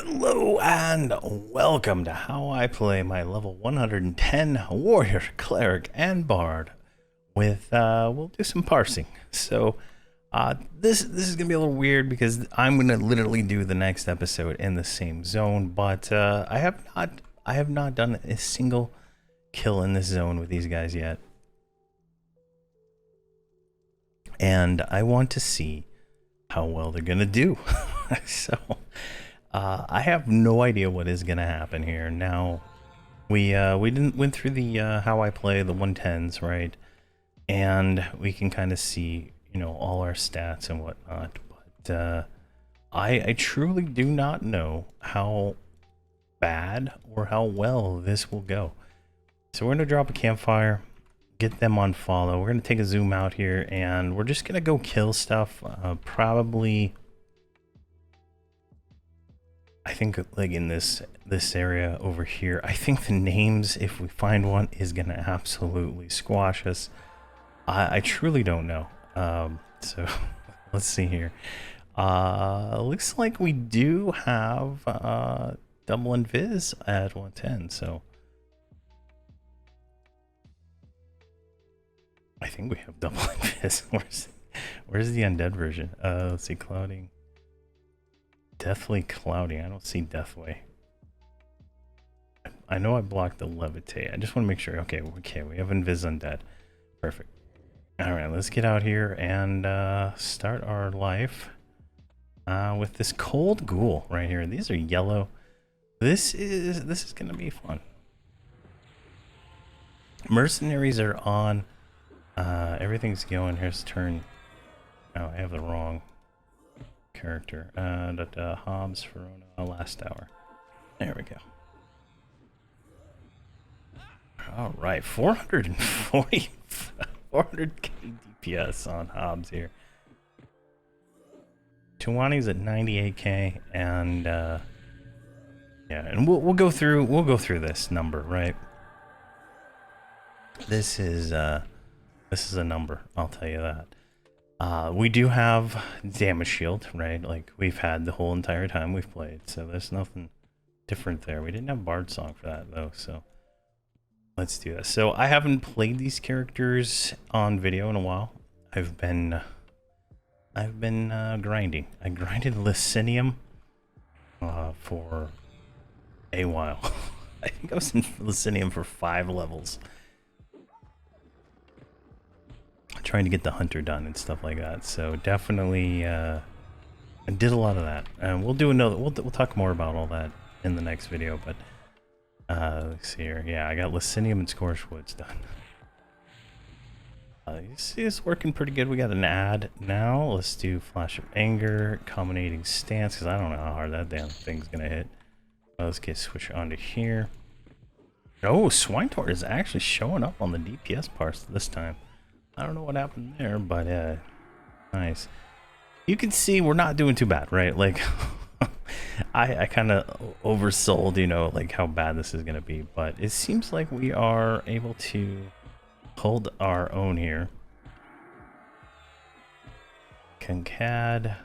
Hello and welcome to how I play my level 110 warrior, cleric, and bard with we'll do some parsing. So this is gonna be a little weird because I'm gonna literally do the next episode in the same zone, but I have not done a single kill in this zone with these guys yet, and I want to see how well they're gonna do. So I have no idea what is gonna happen here. Now, we went through the how I play the 110s, right? And we can kind of see, you know, all our stats and whatnot. But I truly do not know how bad or how well this will go. So we're gonna drop a campfire, get them on follow. We're gonna take a zoom out here, and we're just gonna go kill stuff. Probably. I think like in this area over here, I think the names, if we find one, is gonna absolutely squash us. I truly don't know. So let's see here. Looks like we do have double invis at 110. So I think we have double invis. Where's the undead version? Let's see, clouding. Deathly cloudy. I don't see deathly. I know I blocked the levitate. I just want to make sure. Okay, we have invis undead. Perfect. All right, let's get out here and start our life with this cold ghoul right here. These are yellow. This is gonna be fun. Mercenaries are on. Everything's going. Here's turn. Oh, I have the wrong character. Hobbs, Verona, last hour. There we go. All right, 440, 400k DPS on Hobbs here. Tuwani's at 98k, and yeah, and we'll go through this number, right? This is a number, I'll tell you that. We do have damage shield, right? Like we've had the whole entire time we've played, so there's nothing different there. We didn't have Bard Song for that though, so let's do that. So I haven't played these characters on video in a while. I've been grinding. I grinded Licinium for a while. I think I was in Licinium for 5 levels. Trying to get the hunter done and stuff like that, so definitely I did a lot of that, and we'll do another. We'll talk more about all that in the next video. But let's see here. Yeah, I got Licinium and Scorched Woods done. You see, it's working pretty good. We got an ad now. Let's do Flash of Anger, Culminating Stance, because I don't know how hard that damn thing's gonna hit. Let's get switch onto here. Oh, Swinetort is actually showing up on the DPS parts this time. I don't know what happened there, but nice. You can see we're not doing too bad, right? Like, I kind of oversold, you know, like how bad this is going to be. But it seems like we are able to hold our own here. Concad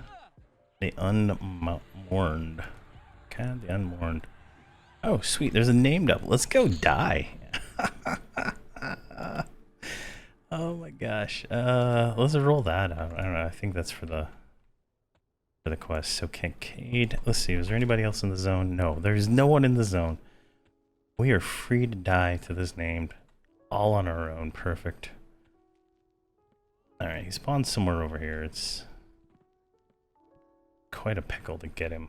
the Unmourned. Concad the Unmourned. Oh, sweet. There's a named up. Let's go die. Oh my gosh. Let's roll that out. I don't know. I think that's for the quest. So Kincaid. Let's see. Was there anybody else in the zone? No, there's no one in the zone. We are free to die to this named. All on our own. Perfect. Alright, he spawned somewhere over here. It's quite a pickle to get him.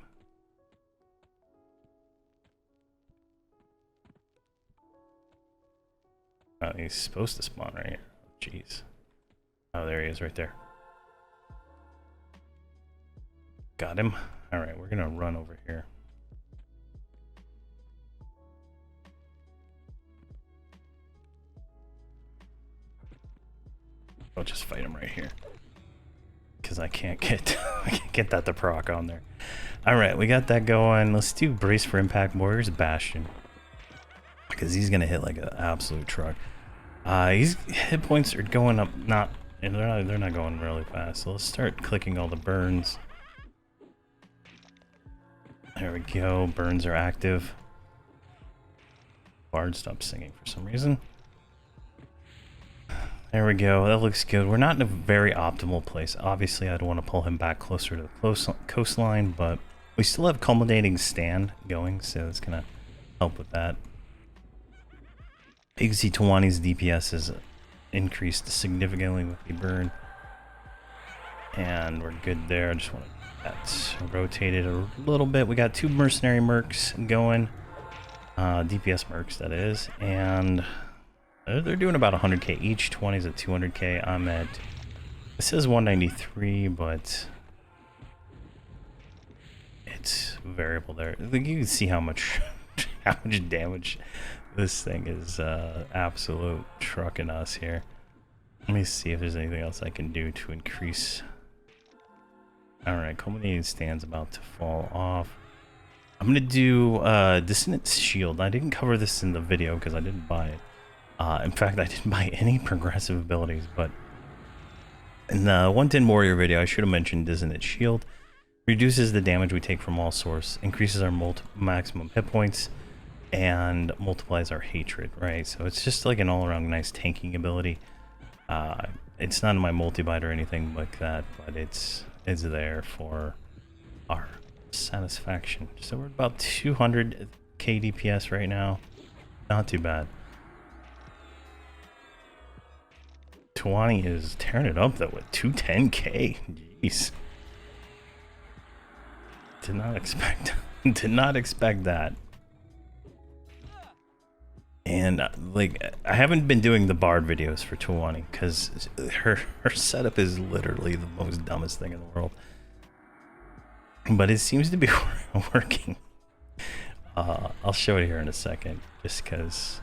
Oh, he's supposed to spawn right here. Jeez. Oh, there he is right there. Got him. Alright, we're gonna run over here. I'll just fight him right here. Because I can't get that to proc on there. Alright, we got that going. Let's do Brace for Impact Warriors Bastion. Because he's gonna hit like an absolute truck. His hit points are going up, they're not going really fast. So let's start clicking all the burns. There we go. Burns are active. Bard stopped singing for some reason. There we go. That looks good. We're not in a very optimal place. Obviously, I'd want to pull him back closer to the coastline, but we still have culminating stand going, so it's going to help with that. You can see Tawani's DPS is increased significantly with the burn. And we're good there. I just want to get that rotated a little bit. We got 2 mercenary mercs going. DPS mercs, that is. And they're doing about 100k each. 20's at 200k. I'm at... It says 193, but... It's variable there. You can see how much damage this thing is absolute trucking us here. Let me see if there's anything else I can do to increase. Alright, culminating stand's about to fall off. I'm gonna do Dissonant Shield. I didn't cover this in the video because I didn't buy it. In fact, I didn't buy any progressive abilities, but in the 110 Warrior video, I should have mentioned Dissonant Shield. Reduces the damage we take from all source, increases our maximum hit points, and multiplies our hatred, right? So it's just like an all-around nice tanking ability. It's not in my multi-bite or anything like that, but it's there for our satisfaction. So we're about 200 KDPS right now. Not too bad. Tawani is tearing it up though with 210k. Jeez. Did not expect that. And like, I haven't been doing the Bard videos for Tawani because her setup is literally the most dumbest thing in the world. But it seems to be working. I'll show it here in a second, just because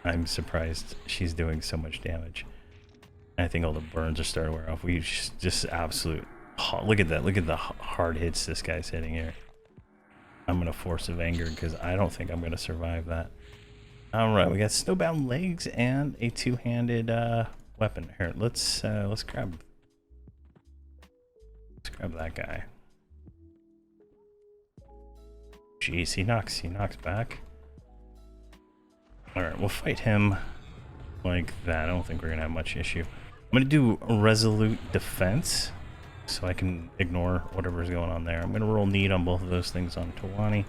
I'm surprised she's doing so much damage. I think all the burns are starting to wear off. We just absolute... Look at that. Look at the hard hits this guy's hitting here. I'm going to Force of Anger because I don't think I'm going to survive that. Alright, we got snowbound legs and a two-handed weapon. Here, let's grab that guy. Jeez, he knocks back. Alright, we'll fight him like that. I don't think we're gonna have much issue. I'm gonna do Resolute Defense so I can ignore whatever's going on there. I'm gonna roll Need on both of those things on Tawani.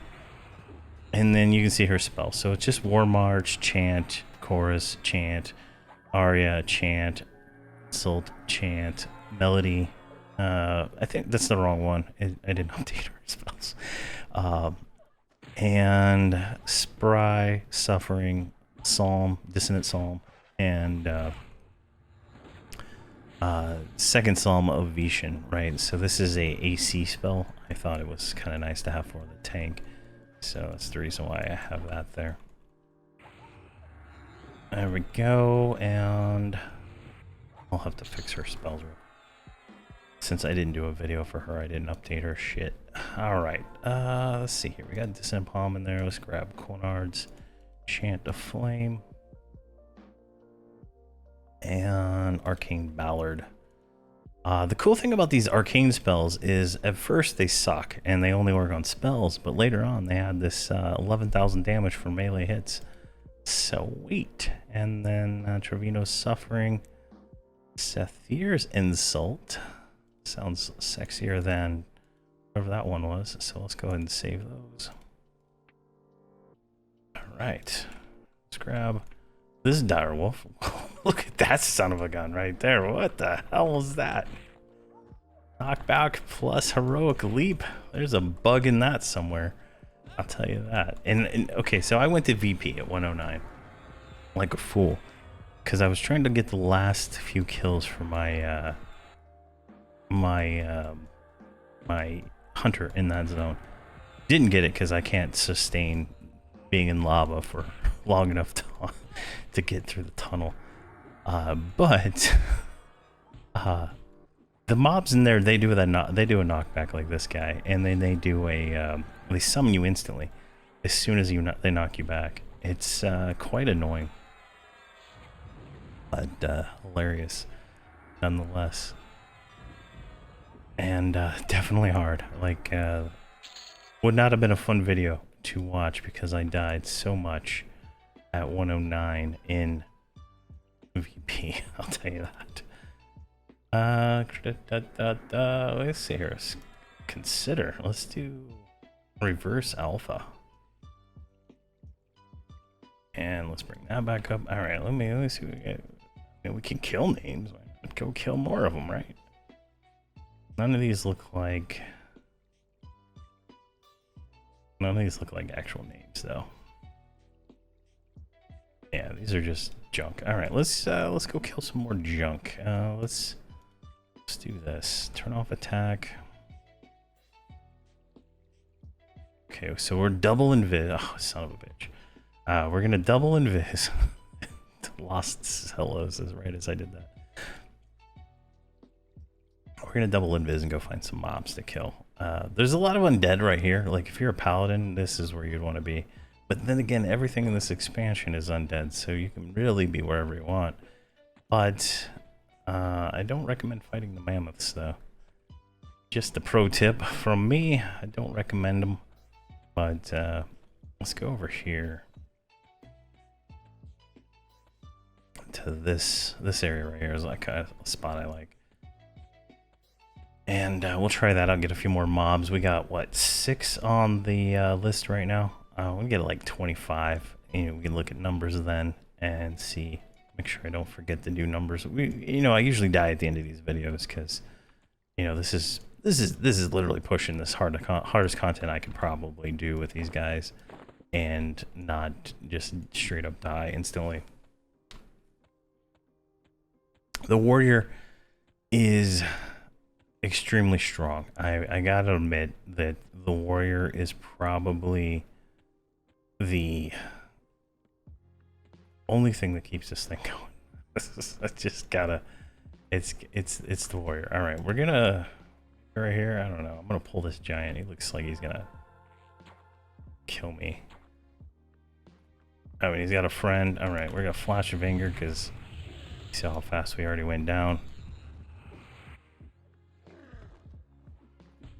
And then you can see her spell. So it's just War March, Chant, Chorus, Chant, Aria, Chant, Insult, Chant, Melody. I think that's the wrong one. I didn't update her spells. And Spry, Suffering, Psalm, Dissonant Psalm, and Second Psalm of Vishan, right? So this is a AC spell. I thought it was kind of nice to have for the tank. So that's the reason why I have that there. There we go, and I'll have to fix her spells. Since I didn't do a video for her, I didn't update her shit. Alright, let's see here. We got Dissonant Palm in there. Let's grab Conard's Chant of Flame. And Arcane Ballard. The cool thing about these arcane spells is at first they suck and they only work on spells, but later on they had this 11,000 damage for melee hits. Sweet. And then Trevino's Suffering, Sethir's Insult. Sounds sexier than whatever that one was, so let's go ahead and save those. Alright. Let's grab this Direwolf. Look at that son of a gun right there. What the hell was that? Knockback plus Heroic Leap. There's a bug in that somewhere. I'll tell you that. And okay, so I went to VP at 109. Like a fool. Because I was trying to get the last few kills for my my hunter in that zone. Didn't get it because I can't sustain being in lava for long enough to get through the tunnel. But the mobs in there, they do a knockback like this guy, and then they do they summon you instantly as soon as they knock you back. It's quite annoying, but hilarious nonetheless, and definitely hard. Like Would not have been a fun video to watch because I died so much at 109 in VP. I'll tell you that. Let's see here. Consider. Let's do reverse alpha. And let's bring that back up. All right, let me see what we get. We can kill names. Go kill more of them, right? None of these look like actual names, though. Yeah, these are just junk. All right, let's go kill some more junk. Let's do this. Turn off attack. Okay, so we're double invis. Oh, son of a bitch. We're gonna double invis. Lost hellos as right as I did that. We're gonna double invis and go find some mobs to kill. There's a lot of undead right here. Like if you're a paladin, this is where you'd want to be. But then again, everything in this expansion is undead, so you can really be wherever you want. But I don't recommend fighting the mammoths, though. Just a pro tip from me. I don't recommend them. But let's go over here to this area right here is like a spot I like. And we'll try that out, get a few more mobs. We got, what, 6 on the list right now? We get like 25. You know, we can look at numbers then and see. Make sure I don't forget to do numbers. I usually die at the end of these videos because, this is literally pushing this hardest content I could probably do with these guys, and not just straight up die instantly. The warrior is extremely strong. I gotta admit that the warrior is probably the only thing that keeps this thing going. I just gotta. It's the warrior. All right, we're gonna right here. I don't know. I'm gonna pull this giant. He looks like he's gonna kill me. I mean, he's got a friend. All right, we're gonna flash of anger because see how fast we already went down.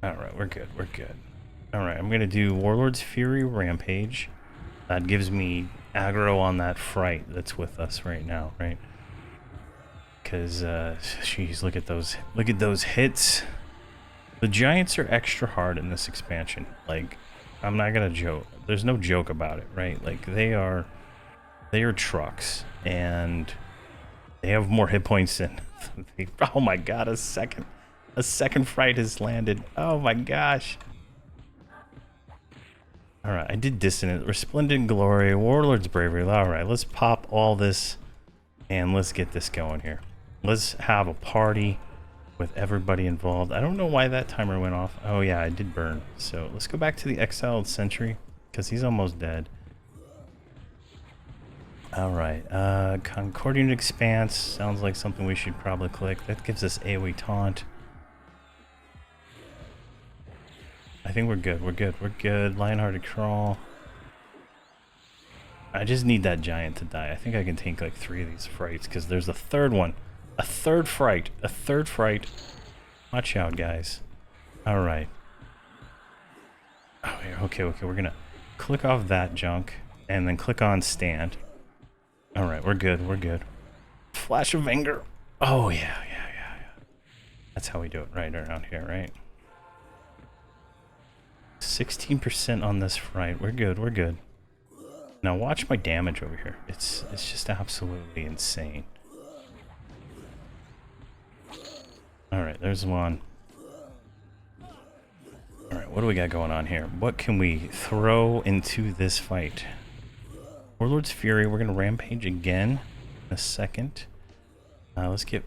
Alright, we're good, we're good. Alright, I'm gonna do Warlord's Fury Rampage. That gives me aggro on that fright that's with us right now, right? Because, jeez, look at those hits. The giants are extra hard in this expansion. Like, I'm not gonna joke. There's no joke about it, right? Like, they are trucks, and they have more hit points than... Oh my god, a second fright has landed. Oh my gosh. Alright, I did Dissonant. Resplendent Glory, Warlord's Bravery. Alright, let's pop all this and let's get this going here. Let's have a party with everybody involved. I don't know why that timer went off. Oh yeah, I did burn. So let's go back to the Exiled Sentry because he's almost dead. Alright, Concordian Expanse sounds like something we should probably click. That gives us AoE Taunt. I think we're good, we're good. Lionhearted Crawl. I just need that giant to die. I think I can take like 3 of these frights because there's a third one. A third fright. Watch out, guys. Alright. Oh, okay, we're gonna click off that junk and then click on stand. Alright, we're good. Flash of anger. Oh, yeah. That's how we do it right around here, right? 16% on this fright. We're good. Now watch my damage over here. It's just absolutely insane. Alright, there's one. Alright, what do we got going on here? What can we throw into this fight? Warlord's Fury, we're gonna rampage again in a second. Let's get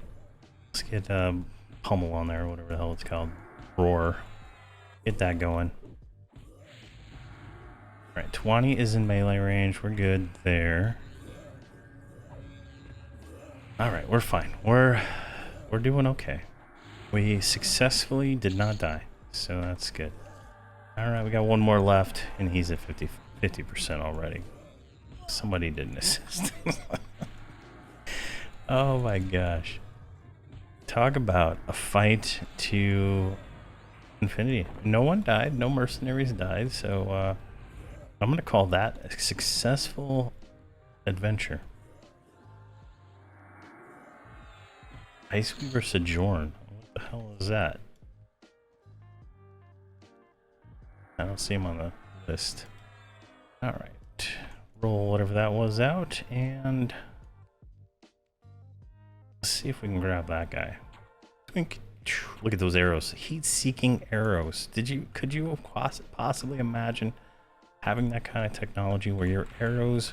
Pummel on there, whatever the hell it's called. Roar. Get that going. Alright, 20 is in melee range. We're good there. Alright, we're fine. We're doing okay. We successfully did not die, so that's good. Alright, we got one more left, and he's at 50% already. Somebody didn't assist. Oh my gosh. Talk about a fight to Infinity. No one died. No mercenaries died. So I'm gonna call that a successful adventure. Iceweaver Sojourn. What the hell is that? I don't see him on the list. Alright. Roll whatever that was out, and let's see if we can grab that guy. Look at those arrows. Heat-seeking arrows. Could you possibly imagine having that kind of technology where your arrows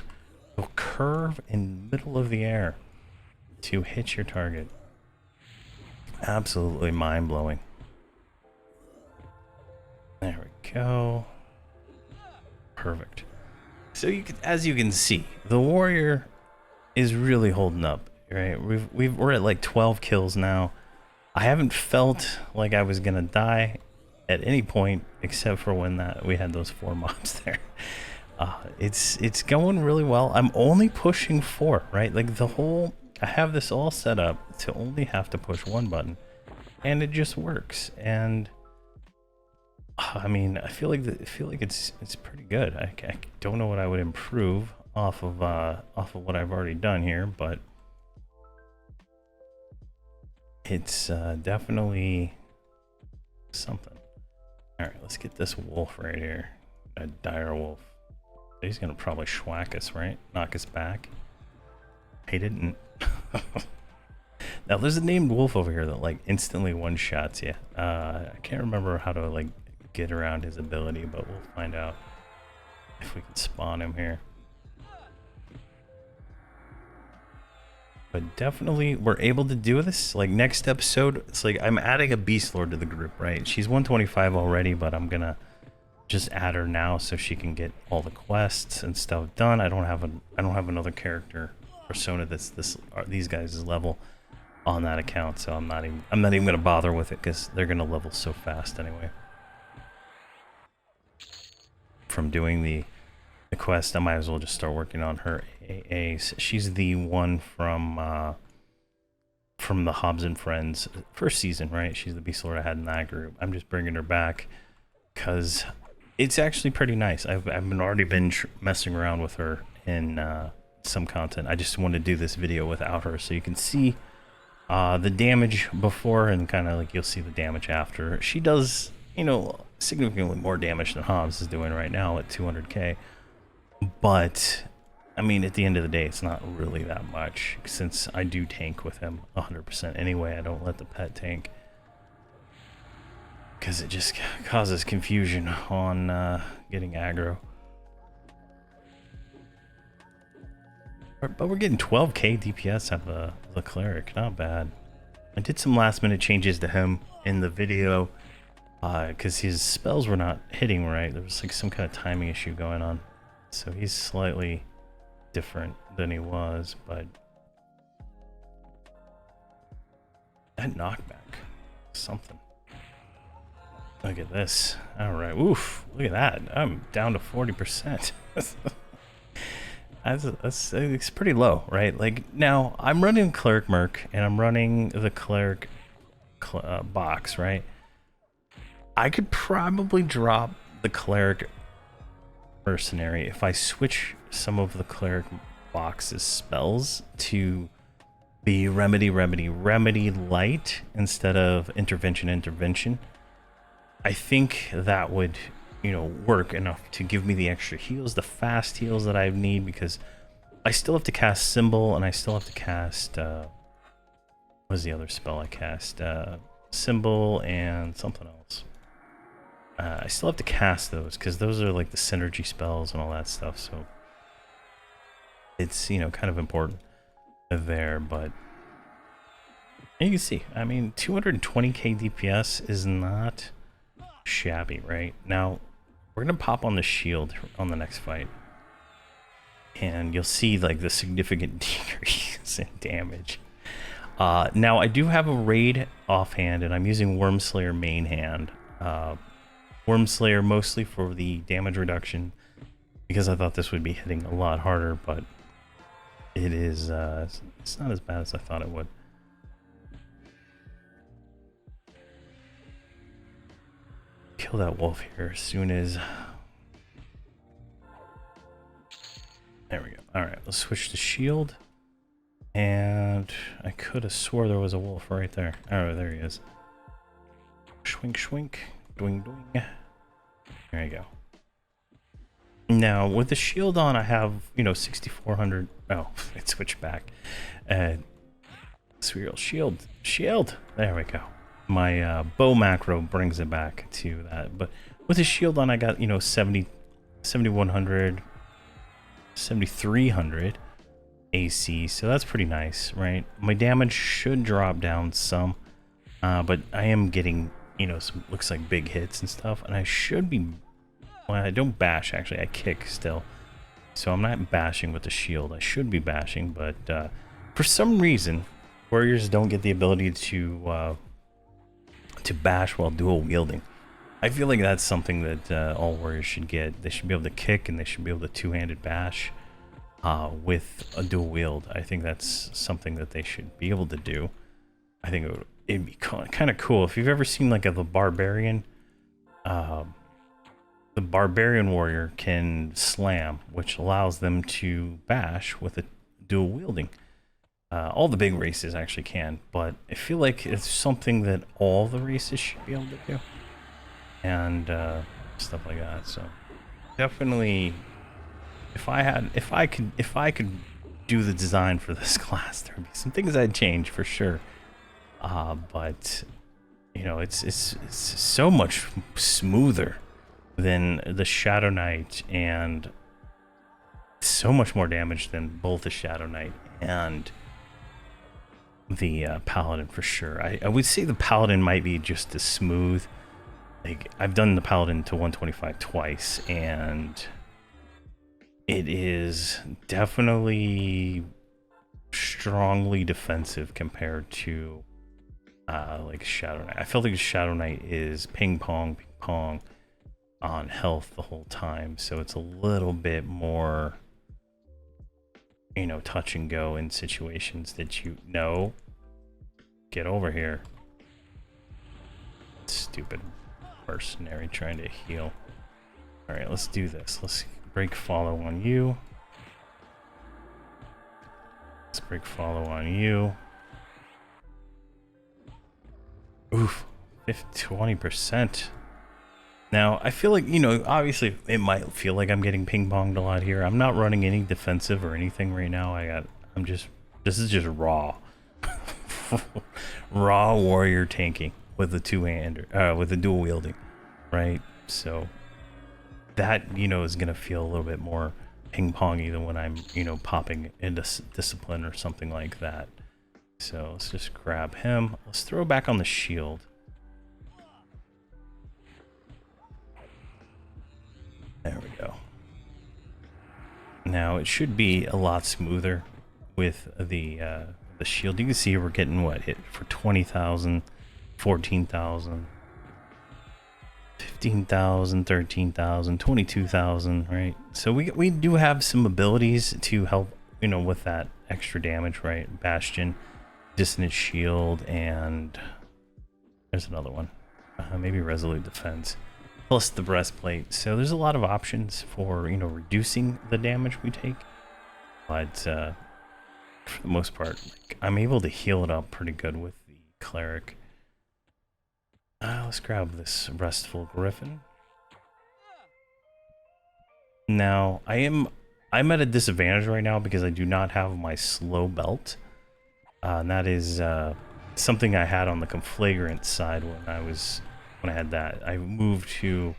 will curve in the middle of the air to hit your target? Absolutely mind-blowing. There we go. Perfect. So as you can see, the warrior is really holding up, right? We're at like 12 kills now. I haven't felt like I was gonna die at any point except for when we had those 4 mobs there. It's going really well. I'm only pushing 4, right? Like I have this all set up to only have to push 1 button, and it just works. And I mean, I feel like it's pretty good. I don't know what I would improve off of what I've already done here, but it's definitely something. All right, let's get this wolf right here. A dire wolf. He's gonna probably schwack us, right? Knock us back. He didn't. Now there's a named wolf over here that like instantly one-shots you. I can't remember how to like get around his ability, but we'll find out if we can spawn him here. But definitely we're able to do this. Like next episode, it's like I'm adding a beast lord to the group, right? She's 125 already, but I'm gonna just add her now so she can get all the quests and stuff done. I don't have another character persona that's these guys' level on that account, so I'm not even gonna bother with it because they're gonna level so fast anyway. From doing the quest, I might as well just start working on her AA. She's the one from the Hobbs and Friends first season, right? She's the beast lord I had in that group. I'm just bringing her back because it's actually pretty nice. I've already been messing around with her in some content. I just want to do this video without her so you can see the damage before and kind of like you'll see the damage after. She does, you know, significantly more damage than Hobbs is doing right now at 200k. But I mean, at the end of the day, it's not really that much since I do tank with him 100% anyway. I don't let the pet tank because it just causes confusion on getting aggro. But we're getting 12k DPS out of the cleric, not bad. I did some last minute changes to him in the video because his spells were not hitting right. There was like some kind of timing issue going on. So he's slightly different than he was, but that knockback, something. Look at this. All right, oof, look at that. I'm down to 40%. It's pretty low, right? Like now I'm running Cleric Merc and I'm running the Cleric box, right? I could probably drop the Cleric Mercenary if I switch some of the Cleric box's spells to be Remedy Light instead of Intervention. I think that would, you know, work enough to give me the extra heals, the fast heals that I need, because I still have to cast Symbol and I still have to cast what was the other spell I cast? Symbol and something else. I still have to cast those because those are like the synergy spells and all that stuff, so it's, you know, kind of important there. But you can see, I mean, 220k DPS is not shabby. Right now we're gonna pop on the shield on the next fight and you'll see like the significant decrease in damage. Now I do have a raid offhand and I'm using Wormslayer main hand. Wormslayer mostly for the damage reduction because I thought this would be hitting a lot harder, but it is it's not as bad as I thought it would. kill that wolf here as soon as... There we go. Alright, let's switch to shield. And I could have swore there was a wolf right there. Oh, there he is. Schwink, schwink. Doing, doing. There you go. Now, with the shield on, I have, you know, 6,400. Oh, it switched back. Serial shield. Shield! There we go. My bow macro brings it back to that. But with the shield on, I got, you know, 7,100, 7,300 AC. So that's pretty nice, right? My damage should drop down some. But I am getting, you know, some, looks like big hits and stuff. And I should be... Well, I don't bash, actually. I kick still. So I'm not bashing with the shield. I should be bashing, but for some reason, warriors don't get the ability to bash while dual wielding. I feel like that's something that all warriors should get. They should be able to kick, and they should be able to two-handed bash with a dual wield. I think that's something that they should be able to do. I think it'd be kind of cool. If you've ever seen like the barbarian... the barbarian warrior can slam, which allows them to bash with a dual wielding. All the big races actually can, but I feel like it's something that all the races should be able to do, and stuff like that. So definitely, if I could do the design for this class, there'd be some things I'd change for sure. But you know, it's so much smoother than the Shadow Knight, and so much more damage than both the Shadow Knight and the Paladin for sure. I would say the Paladin might be just as smooth. Like, I've done the Paladin to 125 twice, and it is definitely strongly defensive compared to like Shadow Knight. I feel like Shadow Knight is ping pong on health the whole time, so it's a little bit more, you know, touch and go in situations that you know. Get over here, stupid mercenary trying to heal. All right, let's do this. Let's break follow on you. Let's break follow on you. Oof, 20%. Now, I feel like, you know, obviously it might feel like I'm getting ping-ponged a lot here. I'm not running any defensive or anything right now. This is just raw. Raw warrior tanking with the two-hander, with the dual wielding, right? So that, you know, is going to feel a little bit more ping-pongy than when I'm, you know, popping into discipline or something like that. So let's just grab him. Let's throw back on the shield. There we go. Now it should be a lot smoother with the shield. You can see we're getting what hit for 20,000, 14,000, 15,000, 13,000, 22,000, right? So we do have some abilities to help, you know, with that extra damage, right? Bastion, Dissonant Shield, and there's another one. Maybe Resolute Defense. Plus the breastplate. So there's a lot of options for, you know, reducing the damage we take. But for the most part, like, I'm able to heal it up pretty good with the cleric. Let's grab this Restful Griffin. Now, I'm at a disadvantage right now because I do not have my slow belt. And that is something I had on the conflagrant side when I had that. I moved to...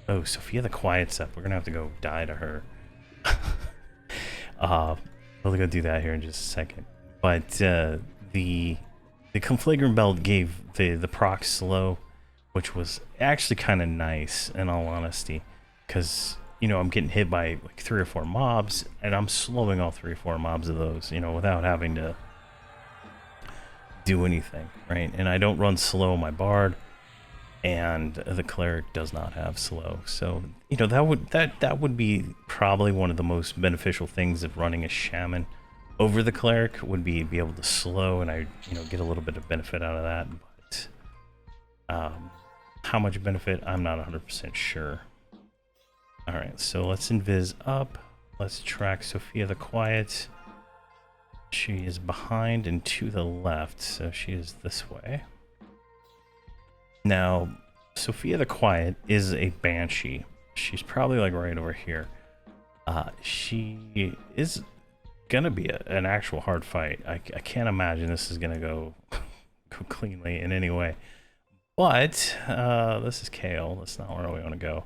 Oh, Sophia the Quiet Step. We're going to have to go die to her. We'll go do that here in just a second. But the conflagrant belt gave the proc slow, which was actually kind of nice, in all honesty. Because, you know, I'm getting hit by like 3 or 4 mobs, and I'm slowing all 3 or 4 mobs of those, you know, without having to do anything, right? And I don't run slow my bard, and the cleric does not have slow. So, you know, that would be probably one of the most beneficial things of running a shaman over the cleric, would be able to slow, and I, you know, get a little bit of benefit out of that. But how much benefit, I'm not 100% sure. All right, so let's invis up. Let's track Sophia the Quiet. She is behind and to the left, so she is this way. Now, Sophia the Quiet is a banshee. She's probably like right over here. She is gonna be an actual hard fight. I can't imagine this is gonna go cleanly in any way. But this is Kale. That's not where we want to go.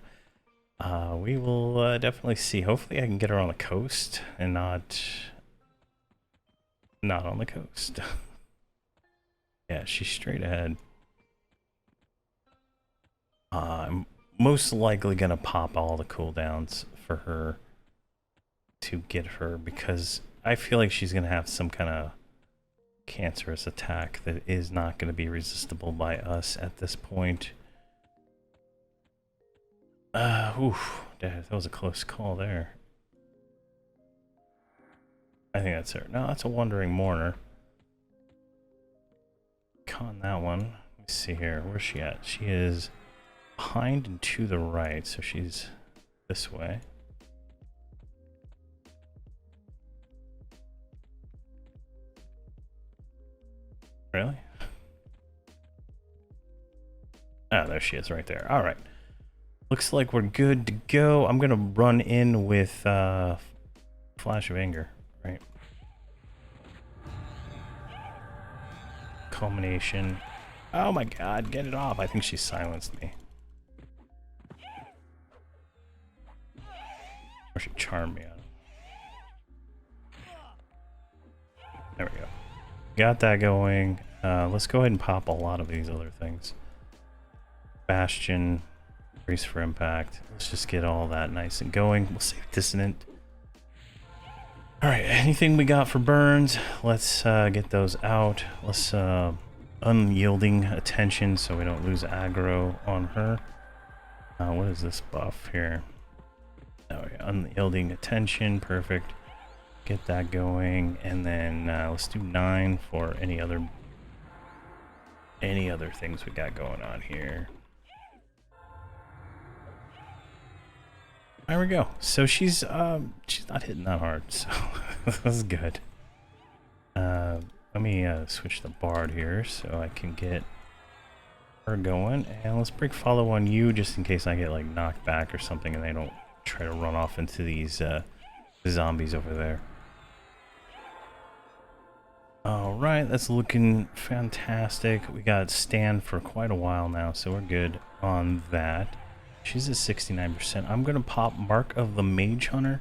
We will definitely see. Hopefully I can get her on the coast and not on the coast. Yeah, she's straight ahead. I'm most likely gonna pop all the cooldowns for her to get her, because I feel like she's gonna have some kind of cancerous attack that is not going to be resistible by us at this point. Oof, that was a close call there. I think that's her. No, that's a Wandering Mourner. Con that one. Let me see here. Where's she at? She is behind and to the right, so she's this way. Really? Oh, there she is right there. All right. Looks like we're good to go. I'm going to run in with Flash of Anger, right? Culmination. Oh my god, get it off. I think she silenced me. Or she charmed me out. There we go. Got that going. Let's go ahead and pop a lot of these other things. Bastion, brace for impact. Let's just get all that nice and going. We'll save Dissonant. All right, anything we got for burns? Let's get those out. Let's unyielding attention so we don't lose aggro on her. What is this buff here? Oh yeah, unyielding attention, perfect. Get that going, and then let's do 9 for any other things we got going on here. There we go. So she's not hitting that hard, so this is good. Let me switch the BRD here so I can get her going, and let's break follow on you just in case I get like knocked back or something and they don't try to run off into these zombies over there. All right, that's looking fantastic. We got Stan for quite a while now, so we're good on that. She's at 69%. I'm gonna pop Mark of the Mage Hunter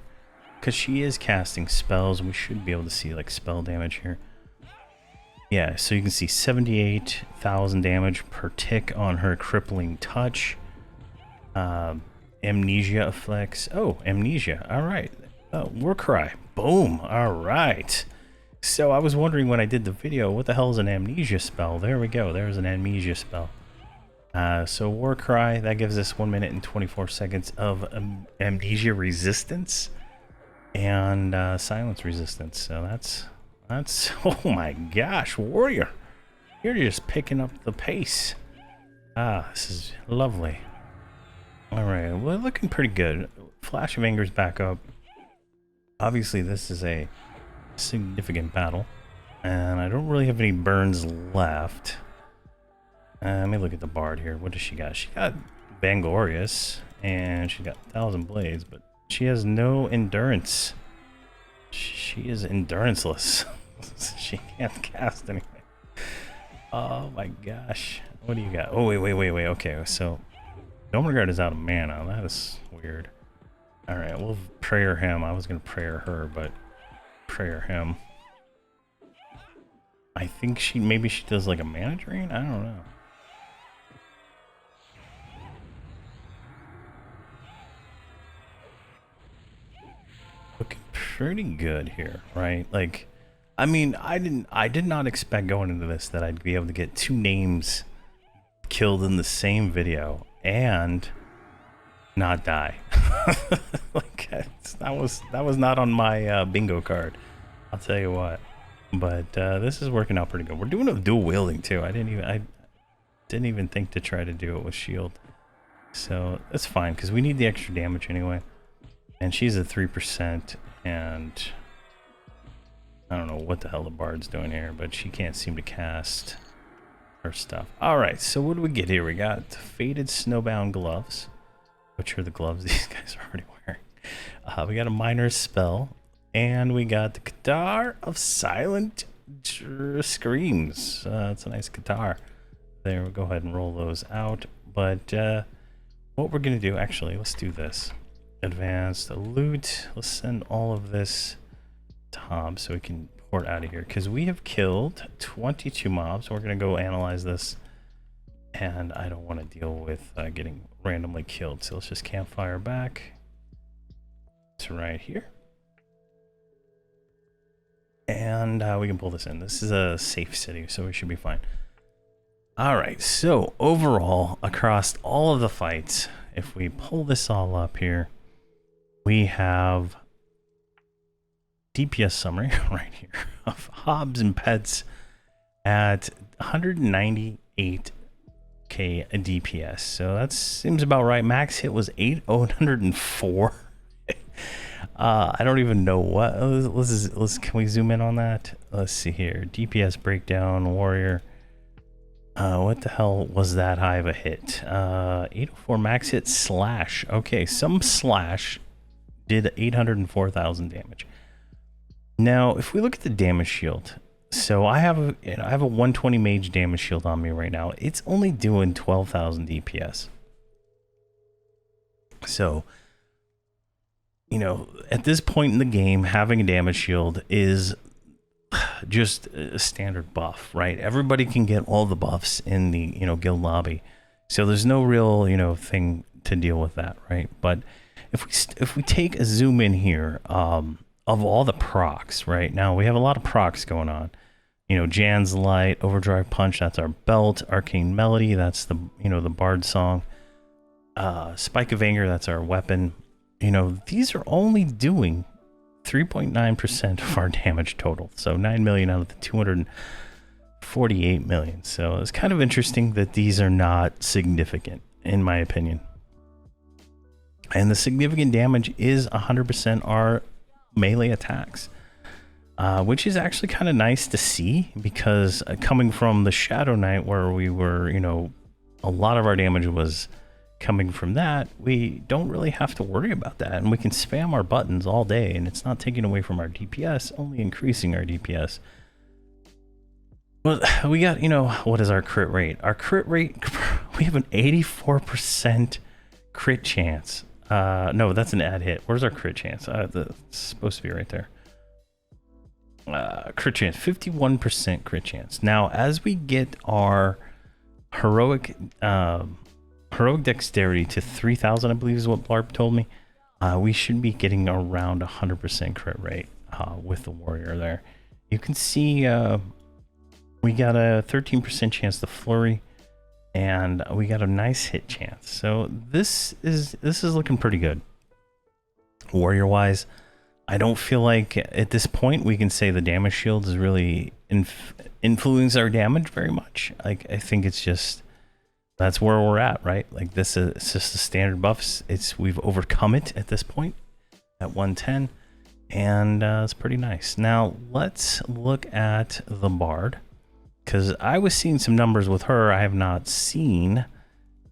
because she is casting spells. We should be able to see like spell damage here. Yeah, so you can see 78,000 damage per tick on her crippling touch. Amnesia afflicts. Oh, amnesia. All right. War cry. Boom. All right. So I was wondering when I did the video, what the hell is an amnesia spell? There we go. There's an amnesia spell. So war cry, that gives us 1 minute and 24 seconds of amnesia resistance and silence resistance. So that's oh my gosh, warrior, you're just picking up the pace. This is lovely. All right, we're looking pretty good. Flash of Anger's back up. Obviously this is a significant battle, and I don't really have any burns left. Let me look at the BRD here. What does she got? She got Vanglorious, and she got 1,000 Blades, but she has no endurance. She is enduranceless. She can't cast anything. Oh my gosh. What do you got? Oh, wait. Okay, so Nomergard is out of mana. That is weird. Alright, we'll prayer him. I was going to prayer her, but prayer him. I think maybe she does like a mana drain? I don't know. Looking pretty good here, right? Like, I mean, I did not expect going into this that I'd be able to get 2 names killed in the same video and not die. Like, that was not on my bingo card, I'll tell you what. But this is working out pretty good. We're doing a dual wielding too. didn't even think to try to do it with shield. So that's fine, because we need the extra damage anyway. And she's at 3%, and I don't know what the hell the bard's doing here, but she can't seem to cast her stuff. Alright, so what do we get here? We got faded snowbound gloves, which are the gloves these guys are already wearing. We got a minor spell, and we got the guitar of silent screams. It's a nice guitar. There, we'll go ahead and roll those out. But what we're gonna do, actually, let's do this. Advanced loot. Let's send all of this to Hob so we can port out of here, because we have killed 22 mobs. We're gonna go analyze this, and I don't want to deal with getting randomly killed. So let's just campfire back to right here. And we can pull this in. This is a safe city, so we should be fine. Alright, so overall, across all of the fights, if we pull this all up here, we have DPS summary right here of Hobbs and Pets at 198k DPS. So that seems about right. Max hit was 804. I don't even know what. Can we zoom in on that? Let's see here. DPS breakdown, warrior. What the hell was that high of a hit? 804 max hit slash. Okay, some slash did 804,000 damage. Now, if we look at the damage shield, so I have a 120 mage damage shield on me right now. It's only doing 12,000 DPS. So, you know, at this point in the game, having a damage shield is just a standard buff, right? Everybody can get all the buffs in the, you know, guild lobby. So there's no real, you know, thing to deal with that, right? But if we take a zoom in here, of all the procs, right? Now we have a lot of procs going on. You know, Jan's Light, Overdrive Punch, that's our belt. Arcane Melody, that's the, you know, the Bard song. Spike of Anger, that's our weapon. You know, these are only doing 3.9% of our damage total. So 9 million out of the 248 million. So it's kind of interesting that these are not significant, in my opinion. And the significant damage is 100% our melee attacks, which is actually kind of nice to see, because coming from the Shadow Knight, where we were, you know, a lot of our damage was coming from that, we don't really have to worry about that, and we can spam our buttons all day, and it's not taking away from our DPS, only increasing our DPS. Well, we got, you know, what is our crit rate? Our crit rate, we have an 84% crit chance. No, that's an ad hit. Where's our crit chance? It's supposed to be right there. Crit chance, 51% crit chance. Now, as we get our heroic dexterity to 3,000, I believe is what Blarb told me, we should be getting around 100% crit rate with the warrior there. You can see we got a 13% chance to flurry, and we got a nice hit chance. So this is looking pretty good. Warrior wise, I don't feel like at this point we can say the damage shield is really influence our damage very much. Like, I think it's just, that's where we're at, right? Like, this is, it's just the standard buffs. We've overcome it at this point at 110, and it's pretty nice. Now let's look at the Bard, because I was seeing some numbers with her I have not seen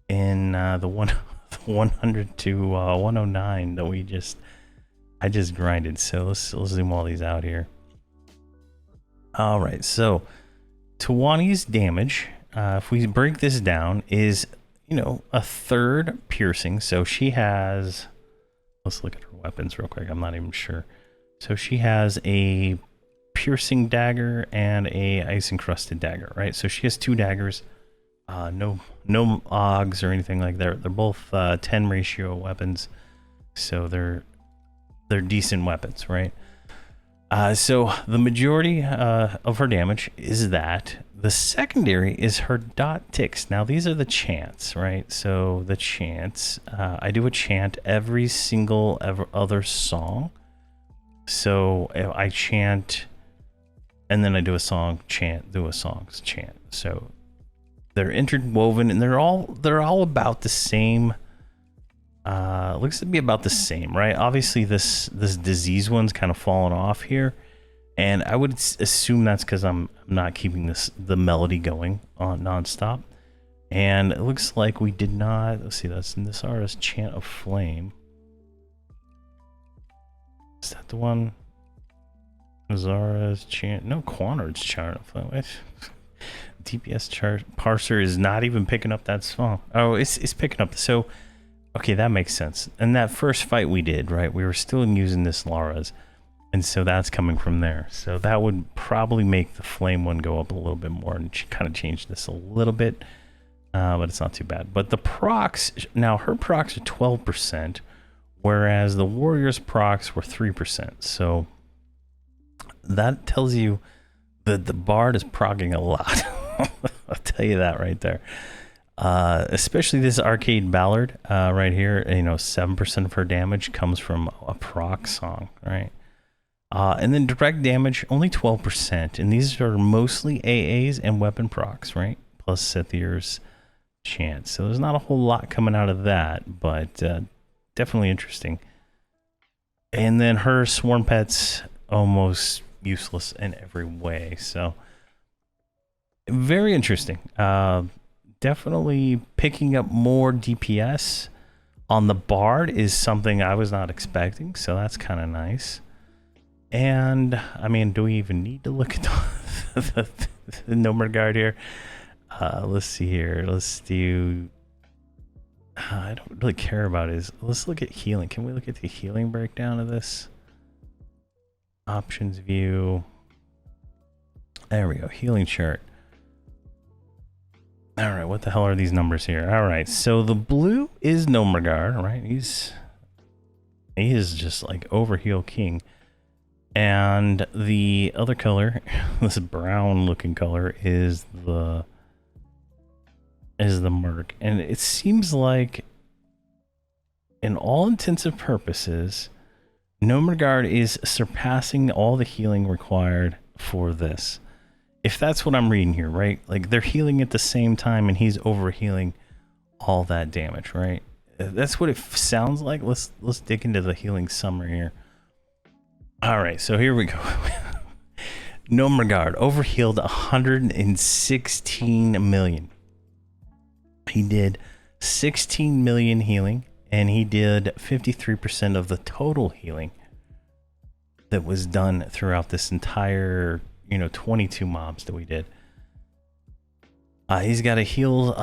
in the 100 to 109 that I just grinded. So let's zoom all these out here. All right, so Tawani's damage, if we break this down, is, you know, a third piercing. So she has, let's look at her weapons real quick. I'm not even sure. So she has a piercing dagger and a ice encrusted dagger, right? So she has 2 daggers, no Ogs or anything like that. They're both 10 ratio weapons, so they're decent weapons, right? So the majority of her damage is that. The secondary is her dot ticks. Now these are the chants, right? So the chants, I do a chant every single other song. So I chant, and then I do a song, chant, do a song, chant. So They're interwoven, and they're all about the same. Looks to be about the same, right? Obviously, this disease one's kind of fallen off here, and I would assume that's because I'm not keeping the melody going on nonstop. And it looks like we did not. Let's see. That's Nisara's Chant of Flame. Is that the one? Zara's Chant. No, Quanard's Chant of Flame. DPS chart parser is not even picking up that song. Oh, it's picking up. So, okay, that makes sense. And that first fight we did, right? We were still using this Lara's, and so that's coming from there. So that would probably make the flame one go up a little bit more and kind of change this a little bit, but it's not too bad. But the procs now, her procs are 12%, whereas the warrior's procs were 3%. So that tells you that the bard is proccing a lot. I'll tell you that right there. Especially this arcade ballad right here. 7% of her damage comes from a proc song, right? And then direct damage only 12%, and these are mostly AAs and weapon procs, right? Plus Sethir's chance. So there's not a whole lot coming out of that, but definitely interesting. And then her sworn pets almost useless in every way. So very interesting. Definitely picking up more DPS on the bard is something I was not expecting, so that's kind of nice. And I mean, do we even need to look at the number guard here? Let's see here. Let's do. I don't really care about it. Let's look at healing. Can we look at the healing breakdown of this? Options view. There we go. Healing chart. All right, what the hell are these numbers here? All right, so the blue is Nomergard, right? He is just like overheal king. And the other color, this brown looking color, is the Merc. And it seems like, in all intents and purposes, Nomergard is surpassing all the healing required for this. If that's what I'm reading here, right? Like they're healing at the same time and he's overhealing all that damage, right? That's what it sounds like. Let's dig into the healing summary here. All right, so here we go. Nomergard overhealed 116 million. He did 16 million healing, and he did 53% of the total healing that was done throughout this entire 22 mobs that we did. He's got a heal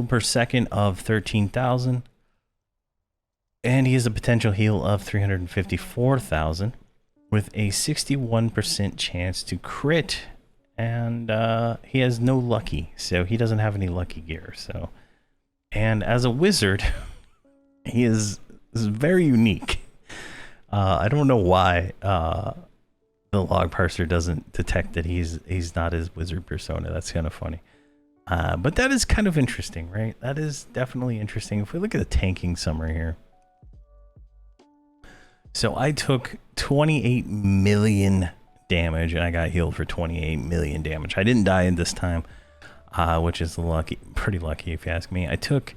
per second of 13,000, and he has a potential heal of 354,000 with a 61% chance to crit, and he has no lucky, so he doesn't have any lucky gear. So, and as a wizard, he is very unique. I don't know why the log parser doesn't detect that he's not his wizard persona. That's kind of funny. But that is kind of interesting, right? That is definitely interesting. If we look at the tanking summary here. So I took 28 million damage and I got healed for 28 million damage. I didn't die in this time, which is pretty lucky if you ask me. I took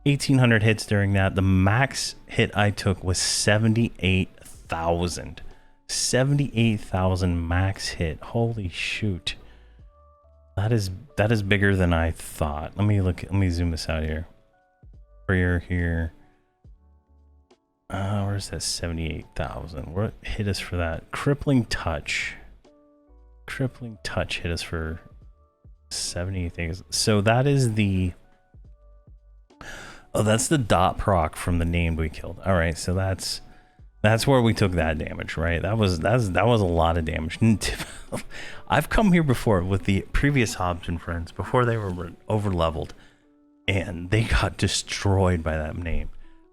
1,800 hits during that. The max hit I took was 78,000. 78,000 max hit. Holy shoot. That is bigger than I thought. Let me zoom this out here. Prayer here. Where's that 78,000? What hit us for that? Crippling touch. Crippling touch hit us for 70 things. So that is the that's the dot proc from the named we killed. All right, so that's where we took that damage, right? That was a lot of damage. I've come here before with the previous Hobbs and friends before they were over leveled, and they got destroyed by that name.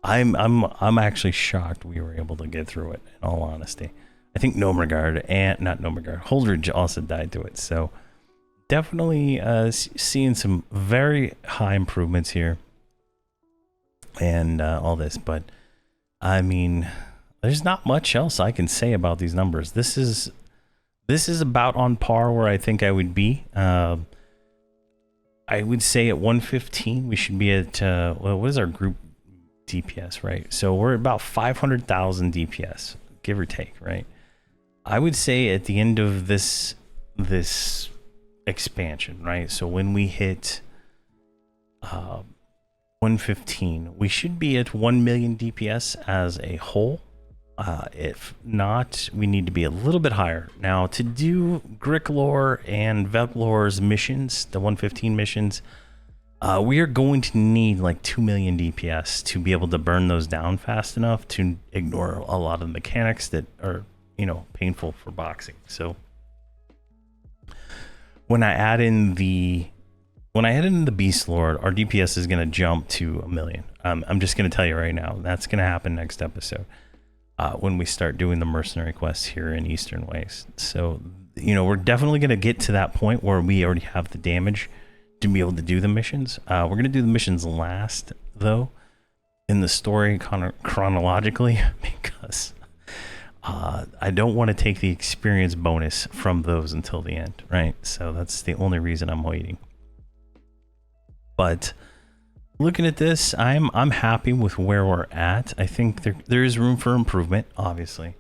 I'm actually shocked we were able to get through it. In all honesty, I think Nomergard and not Nomergard, Holdridge also died to it. So definitely seeing some very high improvements here, and all this. But I mean, there's not much else I can say about these numbers. This is about on par where I think I would be. I would say at 115 we should be at well, what is our group DPS, right? So we're at about 500,000 DPS, give or take, right? I would say at the end of this expansion, right? So when we hit 115, we should be at 1 million DPS as a whole. If not, we need to be a little bit higher. Now, to do Gricklore and Velklor's missions, the 115 missions, we are going to need like 2 million DPS to be able to burn those down fast enough to ignore a lot of the mechanics that are, you know, painful for boxing. So when I add in the Beast Lord, our DPS is going to jump to 1 million. I'm just going to tell you right now, that's going to happen next episode. When we start doing the mercenary quests here in Eastern Waste. So, you know, we're definitely going to get to that point where we already have the damage to be able to do the missions. We're going to do the missions last, though, in the story chronologically, because I don't want to take the experience bonus from those until the end, right? So that's the only reason I'm waiting. But looking at this, I'm happy with where we're at. I think there is room for improvement, obviously,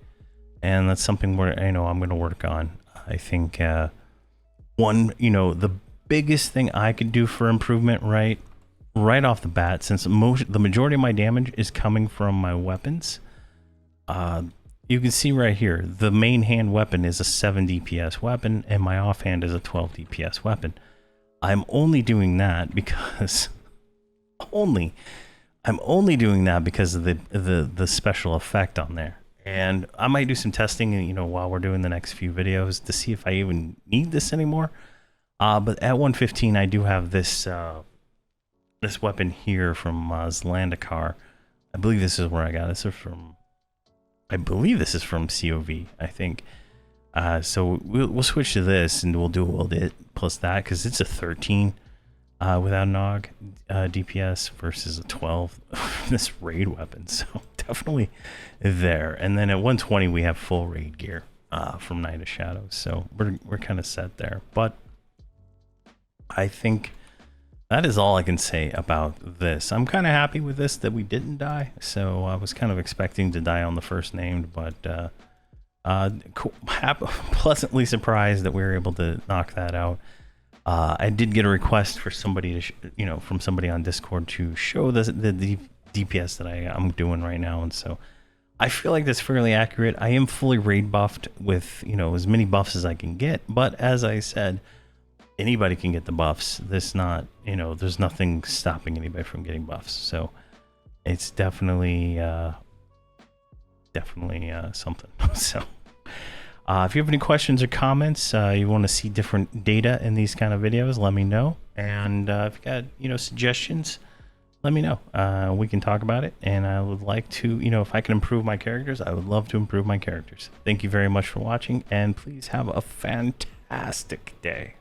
and that's something where I know I'm going to work on. I think the biggest thing I could do for improvement right off the bat, since the majority of my damage is coming from my weapons. You can see right here, the main hand weapon is a 7 DPS weapon, and my offhand is a 12 DPS weapon. I'm only doing that because. I'm only doing that because of the special effect on there, and I might do some testing, you know, while we're doing the next few videos to see if I even need this anymore. But at 115, I do have this this weapon here from Zlandakar. I believe this is where I got this from. I believe this is from COV. I think. So we'll switch to this, and we'll do a little bit plus that because it's a 13. Without Nog DPS versus a 12 this raid weapon, so definitely there. And then at 120 we have full raid gear from Night of Shadows, so we're kind of set there. But I think that is all I can say about this. I'm kind of happy with this that we didn't die. So I was kind of expecting to die on the first named, but pleasantly surprised that we were able to knock that out. I did get a request for somebody to, from somebody on Discord to show the DPS that I'm doing right now, and so I feel like that's fairly accurate. I am fully raid buffed with, as many buffs as I can get, but as I said, anybody can get the buffs. There's nothing stopping anybody from getting buffs, so it's definitely something. So. If you have any questions or comments, you want to see different data in these kind of videos, let me know. And if you got, suggestions, let me know. We can talk about it. And I would like to, if I can improve my characters, I would love to improve my characters. Thank you very much for watching, and please have a fantastic day.